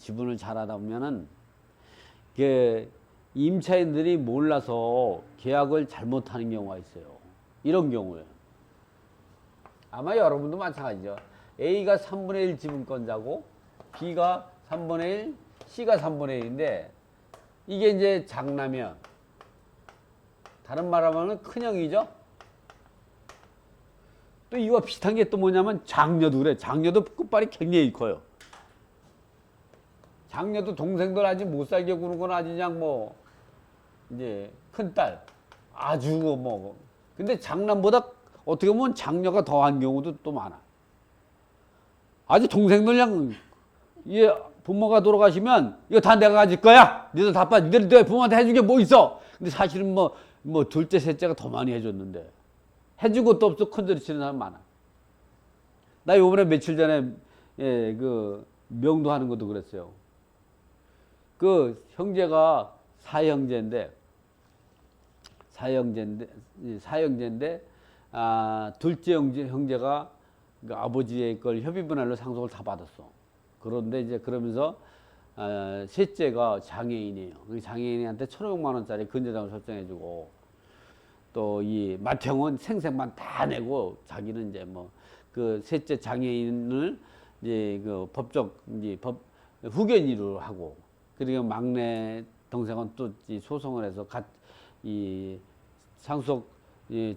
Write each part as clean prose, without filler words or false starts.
지분을 잘하다 보면은 그 임차인들이 몰라서 계약을 잘못하는 경우가 있어요. 이런 경우에 아마 여러분도 마찬가지죠. A가 3분의 1 지분권자고 B가 3분의 1, C가 3분의 1인데 이게 이제 장남이야. 다른 말하면 큰형이죠. 또 이와 비슷한 게 또 뭐냐면 장녀도 그래. 장녀도 끝발이 굉장히 커요. 장녀도 동생들 아직 못 살게 구는 건 아주 그냥 뭐 이제 큰딸 아주 뭐 근데 장남보다 어떻게 보면 장녀가 더한 경우도 또 많아. 아주 동생들 그냥 얘 부모가 돌아가시면 이거 다 내가 가질 거야. 니들 다 빠져. 니들 내 부모한테 해준 게 뭐 있어? 근데 사실은 뭐 둘째 셋째가 더 많이 해줬는데 해준 것도 없어 큰소리 치는 사람 많아. 나 요번에 며칠 전에 그 명도하는 것도 그랬어요. 그 형제가 사형제인데 둘째 형제가 그 아버지의 걸 협의분할로 상속을 다 받았어. 그런데 이제 그러면서 셋째가 장애인이에요. 그 장애인한테 1,500만 원짜리 근저당을 설정해주고 또 이 맏형은 생색만 다 내고 자기는 이제 뭐 그 셋째 장애인을 이제 그 법적 이제 후견인으로 하고 그리고 막내 동생은 또 소송을 해서 이 상속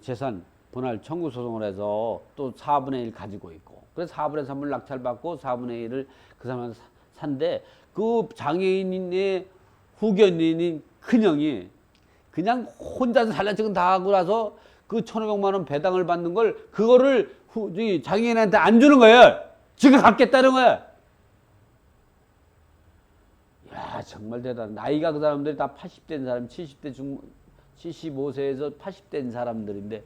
재산 분할 청구 소송을 해서 또 4분의 1 가지고 있고 그래서 4분의 3을 낙찰받고 4분의 1을 그 사람한테 산데 그 장애인의 후견인인 큰형이 그냥 혼자서 잘난척은 다 하고 나서 그 1,500만 원 배당을 받는 걸 그거를 장애인한테 안 주는 거예요. 지가 갖겠다는 거야. 야 정말 대단해. 나이가 그 사람들이 다 80대인 사람, 70대 75세에서 80대인 사람들인데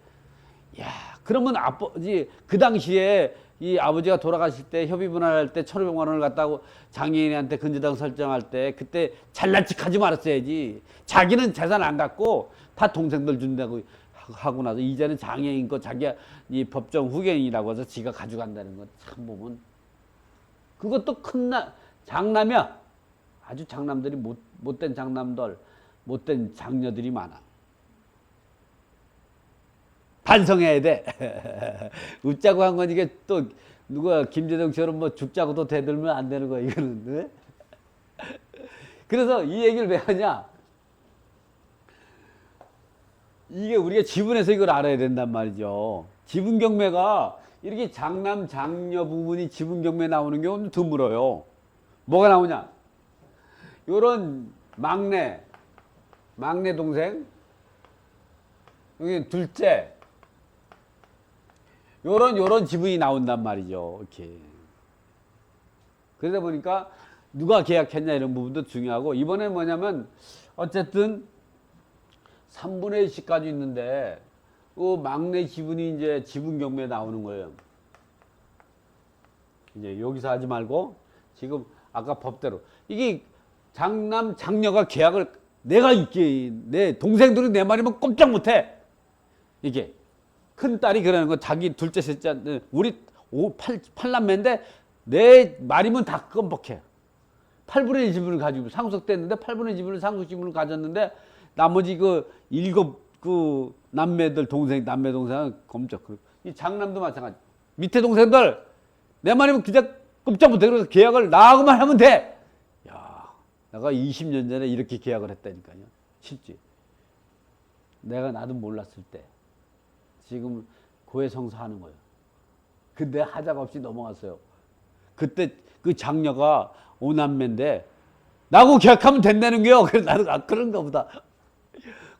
야 그러면 아버지 그 당시에 이 아버지가 돌아가실 때 협의분할할 때 1,500만 원을 갖다고 장애인한테 근저당 설정할 때 그때 잘난 척 하지 말았어야지. 자기는 재산 안 갖고 다 동생들 준다고 하고 나서 이제는 장애인 거 자기가 이 법정 후견인이라고 해서 지가 가져간다는 거 참 보면 그것도 큰 장남이야. 아주 장남들이 못된 장남들 못된 장녀들이 많아. 반성해야 돼. 웃자고 한 건 이게 또 누가 김재동처럼 뭐 죽자고도 대들면 안 되는 거야 이거는. 네? 그래서 이 얘기를 왜 하냐? 이게 우리가 지분에서 이걸 알아야 된단 말이죠. 지분 경매가 이렇게 장남 장녀 부분이 지분 경매 나오는 경우는 드물어요. 뭐가 나오냐? 요런 막내 동생, 여기 둘째, 요런 지분이 나온단 말이죠. 이렇게. 그러다 보니까 누가 계약했냐 이런 부분도 중요하고 이번에 뭐냐면 어쨌든 3분의 1씩까지 있는데 그 막내 지분이 이제 지분 경매에 나오는 거예요. 이제 여기서 하지 말고 지금 아까 법대로 이게 장남 장녀가 계약을 내가 있게 내 동생들이 내 말이면 꼼짝 못해. 이게 큰 딸이 그러는 거 자기 둘째 셋째 우리 8남매인데 내 말이면 다 껌뻑해. 8분의 1 지분을 가지고 상속됐는데 8분의 1 지분을 상속 지분을 가졌는데 나머지 그 7 그 남매들 남매 동생은 꼼짝. 이 장남도 마찬가지. 밑에 동생들 내 말이면 그냥 꼼짝 못해. 그래서 계약을 나하고만 하면 돼. 야, 내가 20년 전에 이렇게 계약을 했다니까요. 실제. 나도 몰랐을 때. 지금 고해성사하는 거예요. 근데 하자가 없이 넘어갔어요. 그때 그 장녀가 5남매인데 나하고 계약하면 된다는 거요. 그래서 나는 그런가 보다.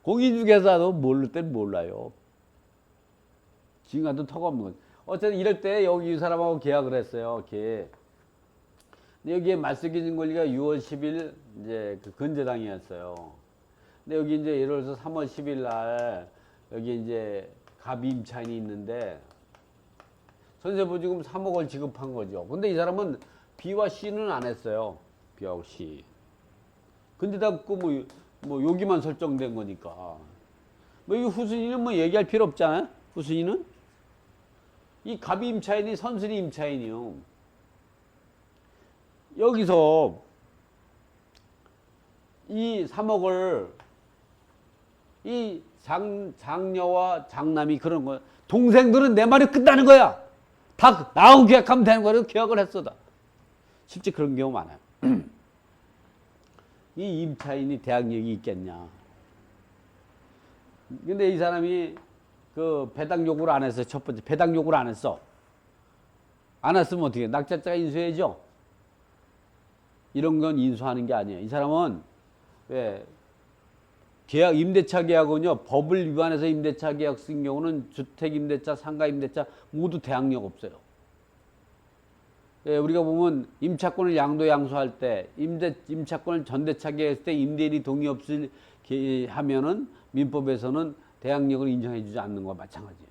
공인중개사도 모를 땐 몰라요. 지금 같은 턱 없는 거죠. 어쨌든 이럴 때 여기 이 사람하고 계약을 했어요. 근데 여기에 말세기준 권리가 6월 10일 이제 그 근저당이었어요. 근데 여기 이제 예를 들어서 3월 10일 날 여기 이제 갑임차인이 있는데 전세보증금 3억을 지급한 거죠. 근데 이 사람은 B와 C는 안 했어요. B하고 C. 근데 다 그 뭐 여기만 설정된 거니까. 뭐 이 후순위는 뭐 얘기할 필요 없잖아요. 후순위는 이 갑이 임차인이 선순위 임차인이요. 여기서 이 3억을 이 장녀와 장남이 그런 거야. 동생들은 내 말이 끝나는 거야. 다 나하고 계약하면 되는 거라고 계약을 했어. 다. 실제 그런 경우 많아요. 이 임차인이 대항력이 있겠냐. 근데 이 사람이 그 배당 요구를 안 했어. 첫 번째 배당 요구를 안 했어. 안 했으면 어떻게 해? 낙찰자가 인수해야죠. 이런 건 인수하는 게 아니에요. 이 사람은 왜 계약 임대차 계약은요. 법을 위반해서 임대차 계약 쓴 경우는 주택 임대차, 상가 임대차 모두 대항력 없어요. 예, 우리가 보면 임차권을 양도양수할 때 임차권을 전대차 계약했을 때 임대인이 동의 없이 하면은 민법에서는 대항력을 인정해 주지 않는 것과 마찬가지예요.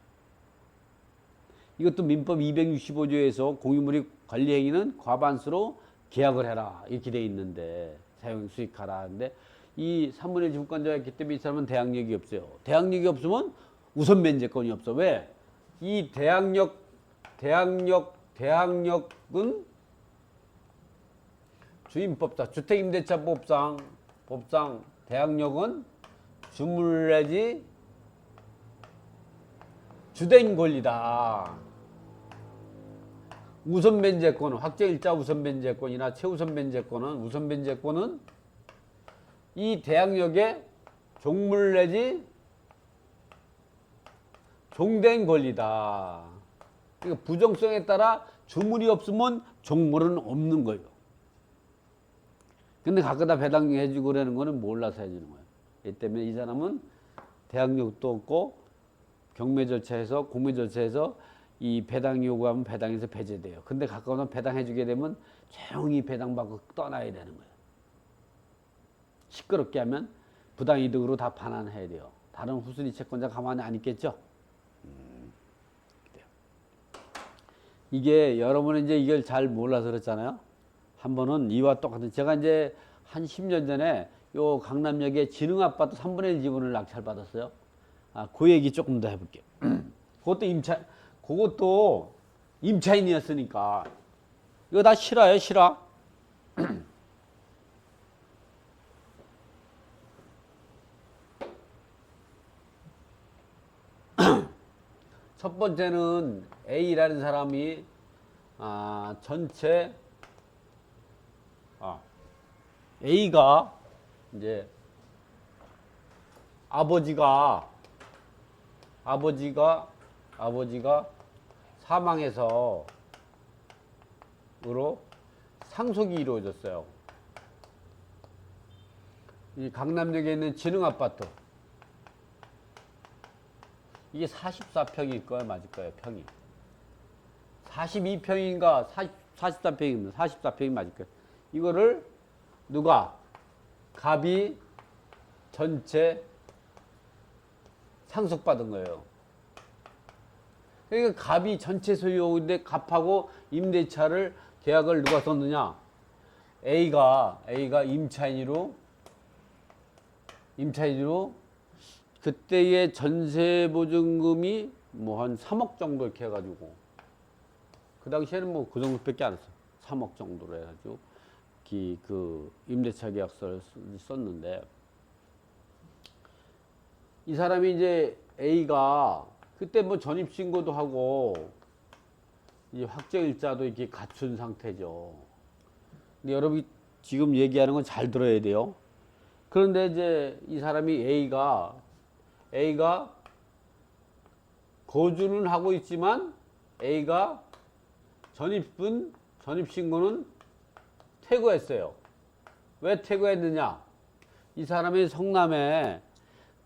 이것도 민법 265조에서 공유물이 관리 행위는 과반수로 계약을 해라 이렇게 돼 있는데 사용 수익하라 하는데 이 3분의 1 주권자가 있기 때문에 이 사람은 대항력이 없어요. 대항력이 없으면 우선 면제권이 없어. 왜? 이 대항력은 주임법상 주택임대차법상 대항력은 주물 내지 주된 권리다. 우선 면제권은 확정일자 우선 면제권이나 최우선 면제권은 우선 면제권은 이 대항력의 종물 내지 종된 권리다. 그러니까 부정성에 따라 주물이 없으면 종물은 없는 거예요. 근데 가끔다 배당해주고 그러는 거는 몰라서 해주는 거예요. 이 때문에 이 사람은 대항력도 없고 경매 절차에서 공매 절차에서 이 배당 요구하면 배당에서 배제돼요. 근데 가끔은 배당해주게 되면 조용히 배당받고 떠나야 되는 거예요. 시끄럽게 하면 부당이득으로 다 반환해야 돼요. 다른 후순위 채권자 가만히 안 있겠죠? 이게 여러분은 이제 이걸 잘 몰라서 그렇잖아요. 한 번은 이와 똑같은 제가 이제 한 10년 전에 요 강남역에 진흥아파트 3분의 1 지분을 낙찰받았어요. 그 얘기 조금 더 해볼게요. 그것도 임차인이었으니까 이거 다 실화예요, 실화. 첫 번째는 A라는 사람이 전체 A가 이제 아버지가 사망해서 으로 상속이 이루어졌어요. 이 강남역에 있는 진흥아파트 이게 44평일 거예요, 맞을 거예요, 평이. 42평인가 44평입니다. 44평이 맞을 거예요. 이거를 누가 갑이 전체 상속받은 거예요. 그러니까 갑이 전체 소유인데 갑하고 임대차를 계약을 누가 썼느냐? A가 임차인으로 그때의 전세 보증금이 뭐 한 3억 정도 이렇게 해가지고 그 당시에는 뭐 그 정도밖에 안 했어요. 3억 정도로 해가지고 그 임대차 계약서를 썼는데 이 사람이 이제 A가 그때 뭐 전입신고도 하고 이 확정일자도 이렇게 갖춘 상태죠. 근데 여러분이 지금 얘기하는 건 잘 들어야 돼요. 그런데 이제 이 사람이 A가 거주는 하고 있지만 A가 전입신고는 퇴거했어요. 왜 퇴거했느냐? 이 사람이 성남에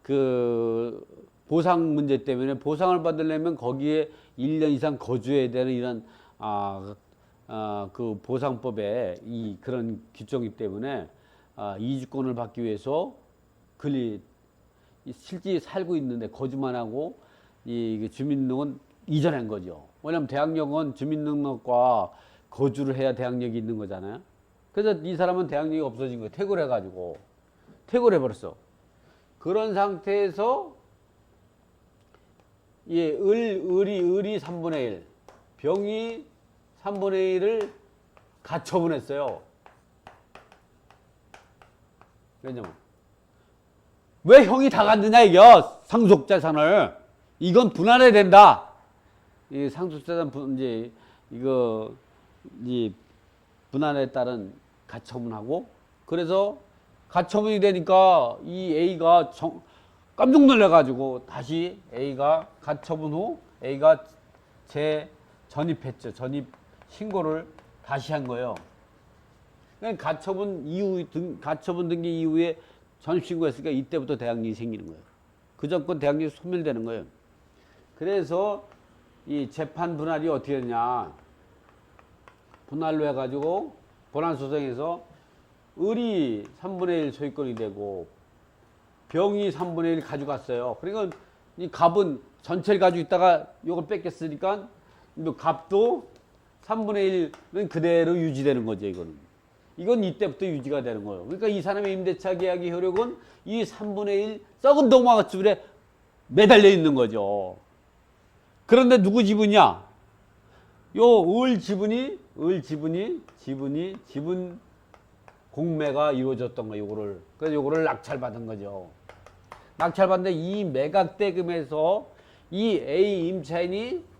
그 보상 문제 때문에 보상을 받으려면 거기에 1년 이상 거주해야 되는 이런 그 보상법에 그런 규정이기 때문에 이주권을 받기 위해서 실제 살고 있는데 거주만 하고 이 주민등록은 이전한 거죠. 왜냐하면 대항력은 주민등록과 거주를 해야 대항력이 있는 거잖아요. 그래서 이 사람은 대항력이 없어진 거예요. 퇴거를 해가지고 퇴거를 해버렸어. 그런 상태에서 을이 3분의 1, 병이 3분의 1을 가처분했어요. 왜냐면 왜 형이 다 갖느냐 이겨 상속재산을. 이건 분할해야 된다. 이 상속재산 이제 이거 이 분할에 따른 가처분하고, 그래서 가처분이 되니까 이 A가 깜짝 놀래가지고 다시 A가 가처분 후 A가 재전입했죠. 전입 신고를 다시 한 거예요. 그러니까 가처분 등기 이후에 전입 신고했으니까 이때부터 대항력이 생기는 거예요. 그 전권 대항력이 소멸되는 거예요. 그래서 이 재판 분할이 어떻게 되냐. 분할로 해가지고 본안소송에서 을이 3분의 1 소유권이 되고 병이 3분의 1 가져갔어요. 그러니까 이 갑은 전체를 가지고 있다가 이걸 뺏겼으니까 갑도 3분의 1은 그대로 유지되는 거죠. 이건 이때부터 유지가 되는 거예요. 그러니까 이 사람의 임대차 계약의 효력은 이 3분의 1 썩은 동마가줄에 매달려 있는 거죠. 그런데 누구 지분이야? 을 지분 공매가 이루어졌던 거예요. 그래서 요거를 낙찰받은 거죠. 낙찰받는데 이 매각대금에서 이 A 임차인이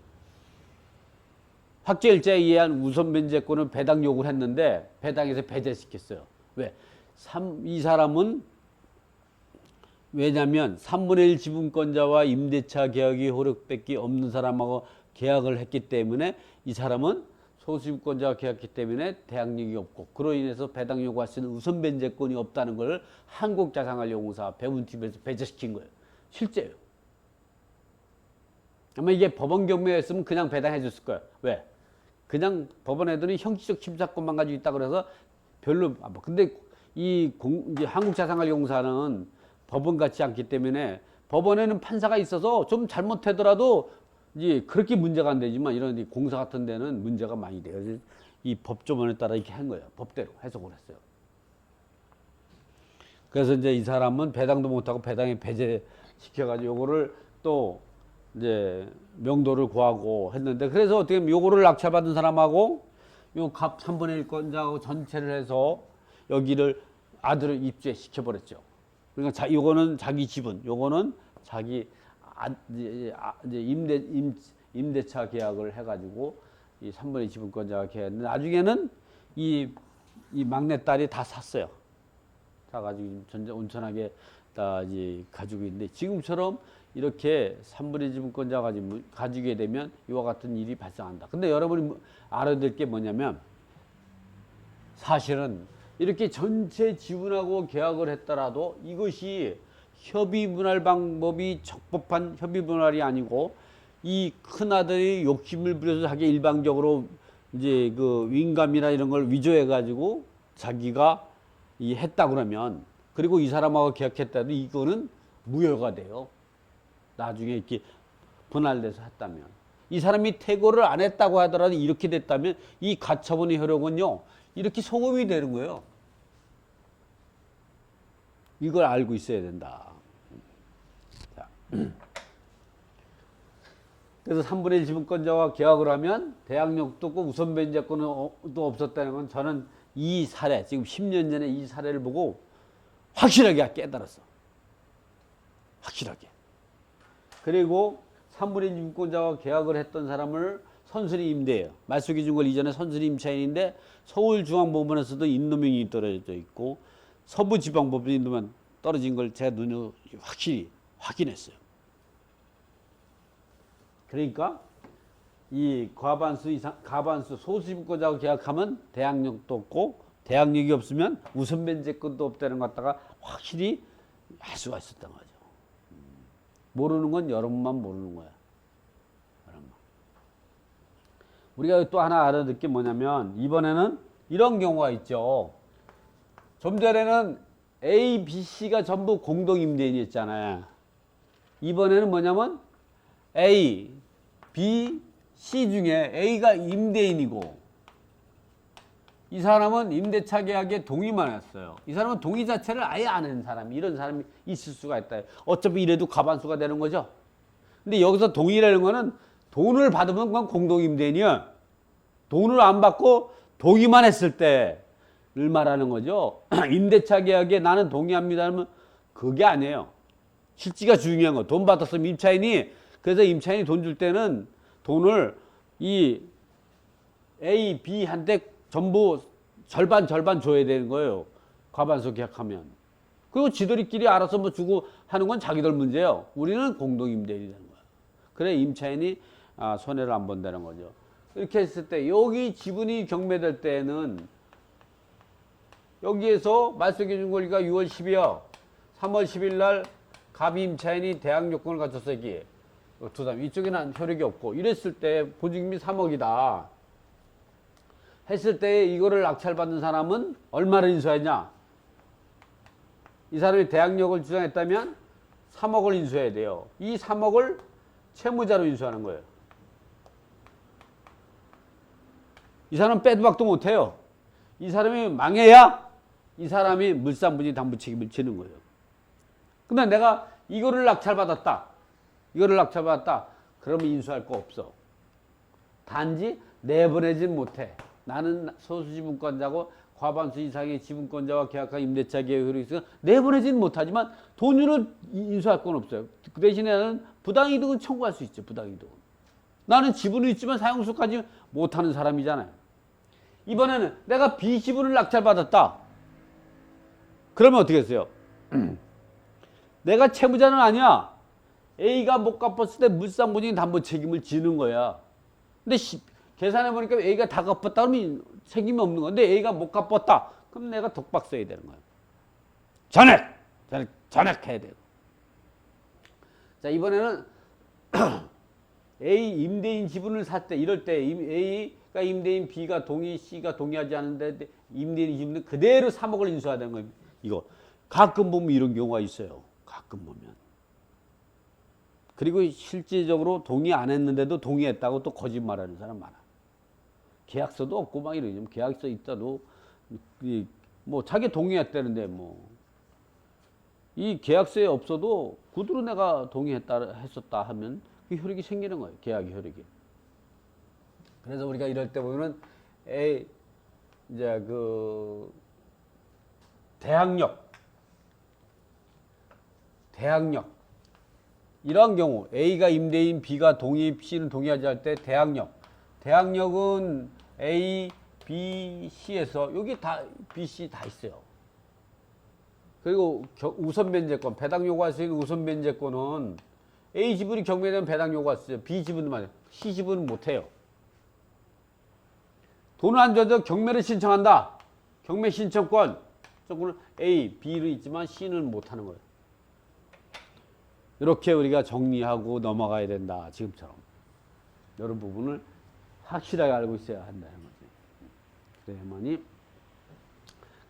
확정일자에 의한 우선 변제권을 배당 요구를 했는데 배당에서 배제시켰어요. 왜? 이 사람은 왜냐면 3분의 1 지분권자와 임대차 계약이 효력밖에 없는 사람하고 계약을 했기 때문에 이 사람은 소수지분권자와 계약했기 때문에 대항력이 없고, 그로 인해서 배당 요구할 수 있는 우선 변제권이 없다는 걸 한국자산관리공사 배분팀에서 배제시킨 거예요. 실제예요. 아마 이게 법원 경매였으면 그냥 배당해 줬을 거예요. 왜? 그냥 법원 애들이 형식적 심사권만 가지고 있다 그래서 별로. 근데 이제 한국자산관리공사는 법원 같지 않기 때문에 법원에는 판사가 있어서 좀 잘못하더라도 이제 그렇게 문제가 안 되지만 이런 공사 같은 데는 문제가 많이 돼요. 그래서 이 법조문에 따라 이렇게 한 거예요. 법대로 해석을 했어요. 그래서 이제 이 사람은 배당도 못하고 배당에 배제시켜가지고 요거를 또 이제 명도를 구하고 했는데, 그래서 어떻게 하면 요거를 낙찰받은 사람하고 요 갑 3분의 1 권자하고 전체를 해서 여기를 아들을 입주시켜버렸죠. 그러니까 요거는 자기 지분, 요거는 자기 이제 임대차 계약을 해가지고 이 3분의 2 지분권자가 계약했는데, 나중에는 이 막내딸이 다 샀어요. 사가지고 온전하게 다 이제 가지고 있는데, 지금처럼 이렇게 3분의 2 지분권자가 가지게 되면 이와 같은 일이 발생한다. 근데 여러분이 알아야 될 게 뭐냐면, 사실은 이렇게 전체 지분하고 계약을 했더라도 이것이 협의분할 방법이 적법한 협의분할이 아니고, 이 큰아들이 욕심을 부려서 자기 일방적으로 이제 그 윙감이나 이런 걸 위조해 가지고 자기가 했다 그러면, 그리고 이 사람하고 계약했다도 이거는 무효가 돼요. 나중에 이렇게 분할돼서 했다면. 이 사람이 퇴고를 안 했다고 하더라도 이렇게 됐다면 이 가처분의 효력은요 이렇게 소급이 되는 거예요. 이걸 알고 있어야 된다. 자. 그래서 3분의 1 지분권자와 계약을 하면 대항력도 없고 우선 변제권도 없었다는 건, 저는 이 사례, 지금 10년 전에 이 사례를 보고 확실하게 깨달았어. 확실하게. 그리고 3분의 1 지분권자와 계약을 했던 사람을 선순위 임대예요. 말소기 준걸 이전에 선순위 임차인인데 서울중앙법원에서도 인도명이 떨어져 있고 서부지방법원도 인도명 떨어진 걸 제 눈으로 확실히 확인했어요. 그러니까 이 과반수 소수지분권자하고 계약하면 대항력도 없고, 대항력이 없으면 우선 변제권도 없다는 것 갖다가 확실히 알 수가 있었던 거죠. 모르는 건 여러분만 모르는 거야. 여러분만. 우리가 또 하나 알아둘 게 뭐냐면, 이번에는 이런 경우가 있죠. 좀 전에는 A, B, C가 전부 공동임대인이었잖아요. 이번에는 뭐냐면 A, B, C 중에 A가 임대인이고 이 사람은 임대차 계약에 동의만 했어요. 이 사람은 동의 자체를 아예 안 한 사람이, 이런 사람이 있을 수가 있다. 어차피 이래도 과반수가 되는 거죠. 근데 여기서 동의라는 거는 돈을 받으면 그건 공동임대인이야. 돈을 안 받고 동의만 했을 때 말하는 거죠. 임대차 계약에 나는 동의합니다 하면 그게 아니에요. 실지가 중요한 거. 돈 받았으면 임차인이, 그래서 임차인이 돈 줄 때는 돈을 이 A, B한테 전부 절반 줘야 되는 거예요. 과반수 계약하면. 그리고 지들이끼리 알아서 뭐 주고 하는 건 자기들 문제예요. 우리는 공동임대인이 되는 거야. 그래 임차인이 손해를 안 본다는 거죠. 이렇게 했을 때 여기 지분이 경매될 때는 여기에서 말소기준 권리가 6월 10일이요. 3월 10일 날 갑이 임차인이 대항 요건을 갖췄어. 여기 두 사람 이쪽에는 효력이 없고 이랬을 때 보증금이 3억이다 했을 때 이거를 낙찰받는 사람은 얼마를 인수하냐? 이 사람이 대항력을 주장했다면 3억을 인수해야 돼요. 이 3억을 채무자로 인수하는 거예요. 이 사람은 빼도 박도 못해요. 이 사람이 망해야 이 사람이 물상부지 담보 책임을 지는 거예요. 근데 내가 이거를 낙찰받았다. 그러면 인수할 거 없어. 단지 내보내진 못해. 나는 소수지분권자고 과반수 이상의 지분권자와 계약한 임대차 계약이 있으니까 내보내지는 못하지만 돈으로 인수할 건 없어요. 그 대신에 나는 부당이득은 청구할 수 있죠. 부당이득은. 나는 지분은 있지만 사용수까지 못하는 사람이잖아요. 이번에는 내가 B 지분을 낙찰받았다. 그러면 어떻게 했어요? 내가 채무자는 아니야. A가 못 갚았을 때 물상보증 담보 책임을 지는 거야. 근데 계산해보니까 A가 다 갚았다 그러면 책임이 없는 건데 A가 못 갚았다. 그럼 내가 독박 써야 되는 거야. 전액 해야 되고. 자, 이번에는 A 임대인 지분을 살 때 이럴 때 A가 임대인 B가 동의, C가 동의하지 않는데 임대인 지분은 그대로 3억을 인수해야 되는 거예요. 이거 가끔 보면 이런 경우가 있어요. 가끔 보면. 그리고 실질적으로 동의 안 했는데도 동의했다고 또 거짓말하는 사람 많아. 계약서도 없고 막 이러지. 계약서 있다도 뭐 자기 동의했다는데 뭐 이 계약서에 없어도 구두로 내가 했었다 하면 그 효력이 생기는 거예요. 계약의 효력이. 그래서 우리가 이럴 때 보면은 이제 그 대항력 이러한 경우 A가 임대인 B가 C는 동의하지 할 때 대항력은 A, B, C에서 여기 다 B, C 다 있어요. 그리고 우선 변제권, 배당 요구할 수 있는 우선 변제권은 A 지분이 경매되면 배당 요구할 수 있어요. B 지분은 말이에요. C 지분은 못해요. 돈을 안 줘도 경매를 신청한다. 경매 신청권 조건은 A, B는 있지만 C는 못하는 거예요. 이렇게 우리가 정리하고 넘어가야 된다. 지금처럼. 이런 부분을 확실하게 알고 있어야 한다는 거지. 그래야만이.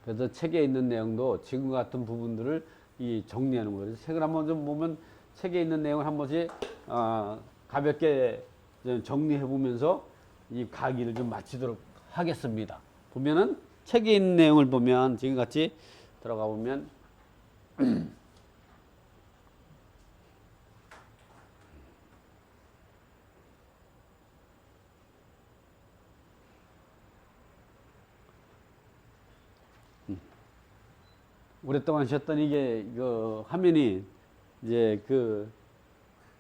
그래서 책에 있는 내용도 지금 같은 부분들을 정리하는 거예요. 그래서 책을 한번 좀 보면 책에 있는 내용을 한 번씩 가볍게 정리해 보면서 이 강의를 좀 마치도록 하겠습니다. 보면은 책에 있는 내용을 보면 지금 같이 들어가 보면 오랫동안 쉬었더니 이게 화면이 이제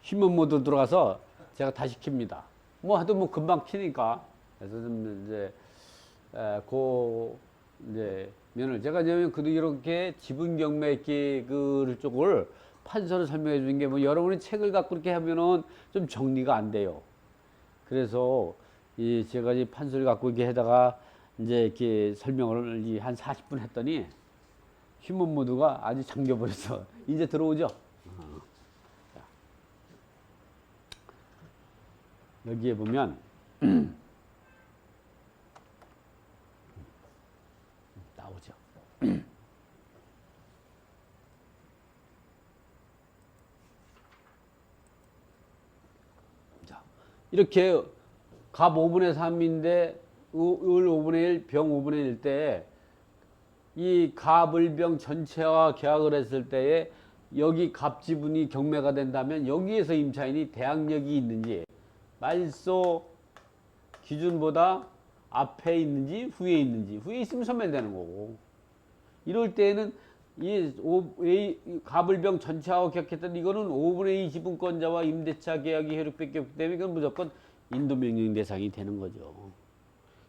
휴먼 모드 들어가서 제가 다시 킵니다. 뭐 하도 뭐 금방 키니까. 그래서 좀 이제 면을 제가 그래도 이렇게 지분 경매기 쪽을 판서를 설명해 주는 게 뭐 여러분이 책을 갖고 이렇게 하면은 좀 정리가 안 돼요. 그래서 제가 이 판서를 갖고 이렇게 하다가 이제 이렇게 설명을 한 40분 했더니 휴먼 모드가 아주 잠겨버려서 이제 들어오죠. 여기에 보면 나오죠. 자, 이렇게 갑 5분의 3인데 을 5분의 1, 병 5분의 1 때 이 갑을병 전체와 계약을 했을 때에 여기 갑 지분이 경매가 된다면 여기에서 임차인이 대항력이 있는지 말소 기준보다 앞에 있는지 후에 있는지, 후에 있으면 소멸되는 거고, 이럴 때에는 이 가불병 전체하고 격했던 이거는 5분의 2 지분권자와 임대차 계약이 효력밖에 없기 때문에 이건 무조건 인도명령 대상이 되는 거죠.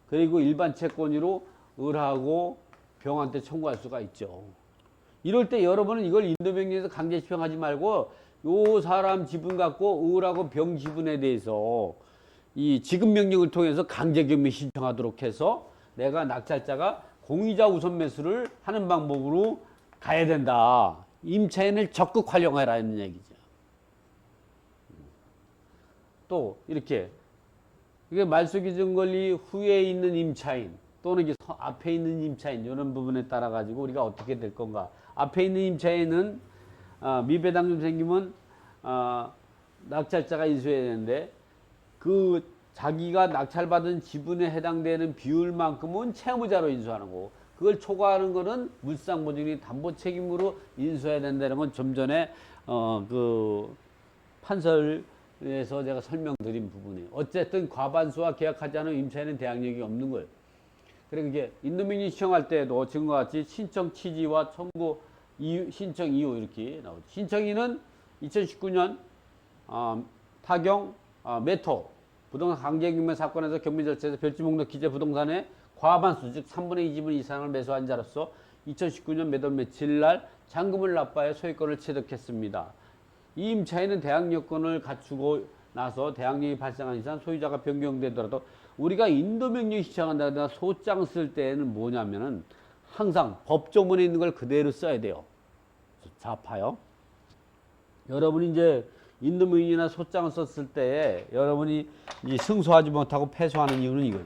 그리고 일반 채권으로 을하고 병한테 청구할 수가 있죠. 이럴 때 여러분은 이걸 인도명령에서 강제 집행하지 말고 요 사람 지분 갖고 을하고 병 지분에 대해서 이 지급명령을 통해서 강제경매 신청하도록 해서 내가 낙찰자가 공의자 우선 매수를 하는 방법으로 가야 된다. 임차인을 적극 활용하라는 얘기죠. 또 이렇게 이게 말소기준 권리 후에 있는 임차인 또는 이게 앞에 있는 임차인 이런 부분에 따라 가지고 우리가 어떻게 될 건가. 앞에 있는 임차인은 미배당 좀 생기면 낙찰자가 인수해야 되는데 그 자기가 낙찰받은 지분에 해당되는 비율만큼은 채무자로 인수하는 거고 그걸 초과하는 거는 물상보증이 담보 책임으로 인수해야 된다는 건 좀 전에 그 판설에서 제가 설명드린 부분이에요. 어쨌든 과반수와 계약하지 않은 임차인은 대항력이 없는 거예요. 그리고 이게 인도명령 신청할 때도 지금과 같이 신청 취지와 청구 이유, 신청 이유 이렇게 나오죠. 신청인은 2019년 타경 매토 부동산 강제경매 사건에서 경매 절차에서 별지 목록 기재 부동산의 과반수 즉 3분의 2 지분 이상을 매수한 자로서 2019년 매도 며칠 날 잔금을 납부하여 소유권을 취득했습니다. 이 임차인은 대항력권을 갖추고 나서 대항력이 발생한 이상 소유자가 변경되더라도 우리가 인도명령 신청한다거나 소장 쓸 때는 뭐냐면은 항상 법조문에 있는 걸 그대로 써야 돼요. 자, 봐요. 여러분이 이제 인도명령이나 소장을 썼을 때 여러분이 이제 승소하지 못하고 패소하는 이유는 이거예요.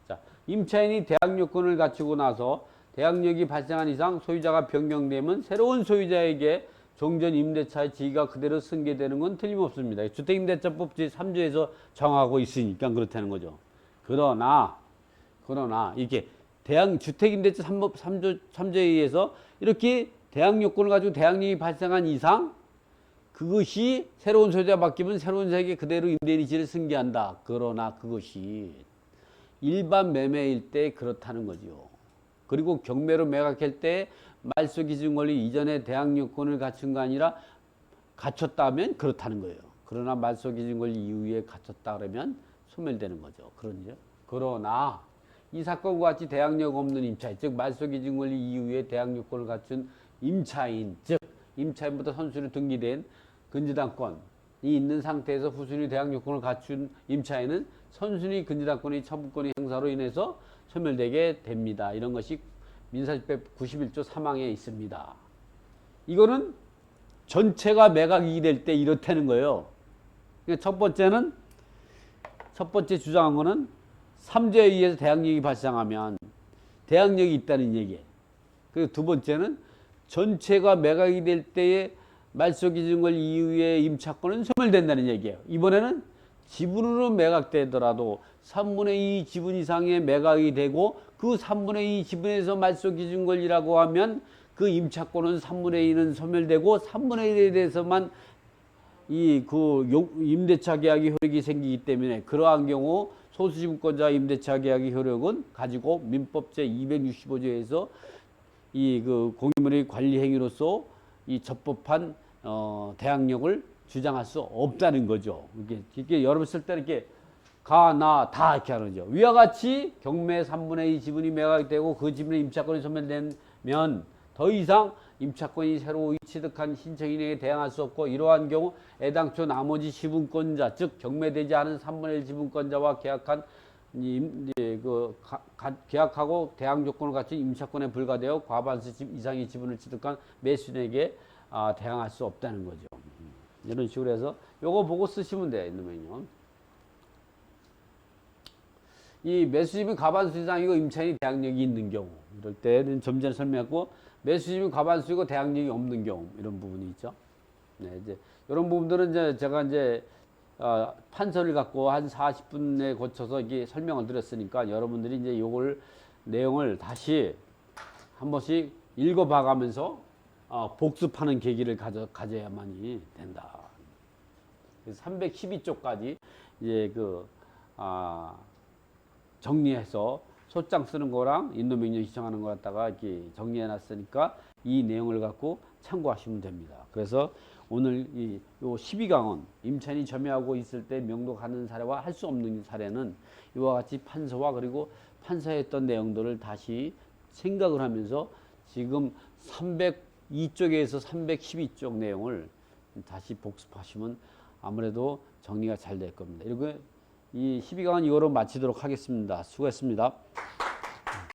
자, 임차인이 대항력권을 갖추고 나서 대항력이 발생한 이상 소유자가 변경되면 새로운 소유자에게 종전 임대차의 지위가 그대로 승계되는 건 틀림없습니다. 주택임대차법 제3조에서 정하고 있으니까 그렇다는 거죠. 그러나 이게 주택임대차 3조에 의해서 이렇게 대항력권을 가지고 대항력이 발생한 이상 그것이 새로운 소유자가 바뀌면 새로운 소유자에게 그대로 임대인의 지위를 승계한다. 그러나 그것이 일반 매매일 때 그렇다는 거죠. 그리고 경매로 매각할 때 말소기준 권리 이전에 대항력권을 갖춘 거 아니라 갖췄다면 그렇다는 거예요. 그러나 말소기준 권리 이후에 갖췄다 그러면 소멸되는 거죠. 그러나 이 사건과 같이 대항력 없는 임차인, 즉 말소기준 권리 이후에 대항력권을 갖춘 임차인, 즉 임차인부터 선순위 등기된 근저당권이 있는 상태에서 후순위 대항력권을 갖춘 임차인은 선순위 근저당권의 처분권의 행사로 인해서 소멸되게 됩니다. 이런 것이 민사집법 91조 3항에 있습니다. 이거는 전체가 매각이 될 때 이렇다는 거예요. 그러니까 첫 번째 주장한 거는 3조에 의해서 대항력이 발생하면 대항력이 있다는 얘기예요. 그리고 두 번째는 전체가 매각이 될 때에 말소기준권 이후에 임차권은 소멸된다는 얘기예요. 이번에는 지분으로 매각되더라도 3분의 2 지분 이상의 매각이 되고 그 3분의 2 지분에서 말소기준 권리라고 하면 그 임차권은 3분의 2는 소멸되고 3분의 1에 대해서만 임대차 계약이 효력이 생기기 때문에 그러한 경우 소수지분권자 임대차 계약의 효력은 가지고 민법 제265조에서 공유물의 관리 행위로서 이 적법한 대항력을 주장할 수 없다는 거죠. 이게 여러분 쓸 때 이렇게 가, 나, 다 이렇게 하는 거죠. 위와 같이 경매 3분의 2 지분이 매각이 되고 그 지분의 임차권이 소멸되면 더 이상 임차권이 새로 취득한 신청인에게 대항할 수 없고 이러한 경우 애당초 나머지 지분권자 즉 경매되지 않은 3분의 1 지분권자와 계약하고 대항 조건을 갖춘 임차권에 불과되어 과반수 이상의 지분을 취득한 매수인에게 대항할 수 없다는 거죠. 이런 식으로 해서 요거 보고 쓰시면 돼요. 이놈은요. 이 매수지분 과반수 이상이고 임차인이 대항력이 있는 경우 이럴 때는 좀 전에 설명했고 매수지분 과반수이고 대항력이 없는 경우 이런 부분이 있죠. 네, 이제 이런 부분들은 제가 판서를 갖고 한 40분에 거쳐서 이게 설명을 드렸으니까 여러분들이 이제 요걸 내용을 다시 한 번씩 읽어봐가면서 복습하는 계기를 가져야만이 된다. 312쪽까지 이제 정리해서 소장 쓰는 거랑 인도명령 시청하는 거 갖다가 이렇게 정리해 놨으니까 이 내용을 갖고 참고하시면 됩니다. 그래서 오늘 요 12강은 임차인이 점유하고 있을 때 명도가는 사례와 할 수 없는 사례는 이와 같이 판서와 그리고 판서했던 내용들을 다시 생각을 하면서 지금 302쪽에서 312쪽 내용을 다시 복습하시면 아무래도 정리가 잘 될 겁니다. 이렇게 이 12강은 이거로 마치도록 하겠습니다. 수고했습니다.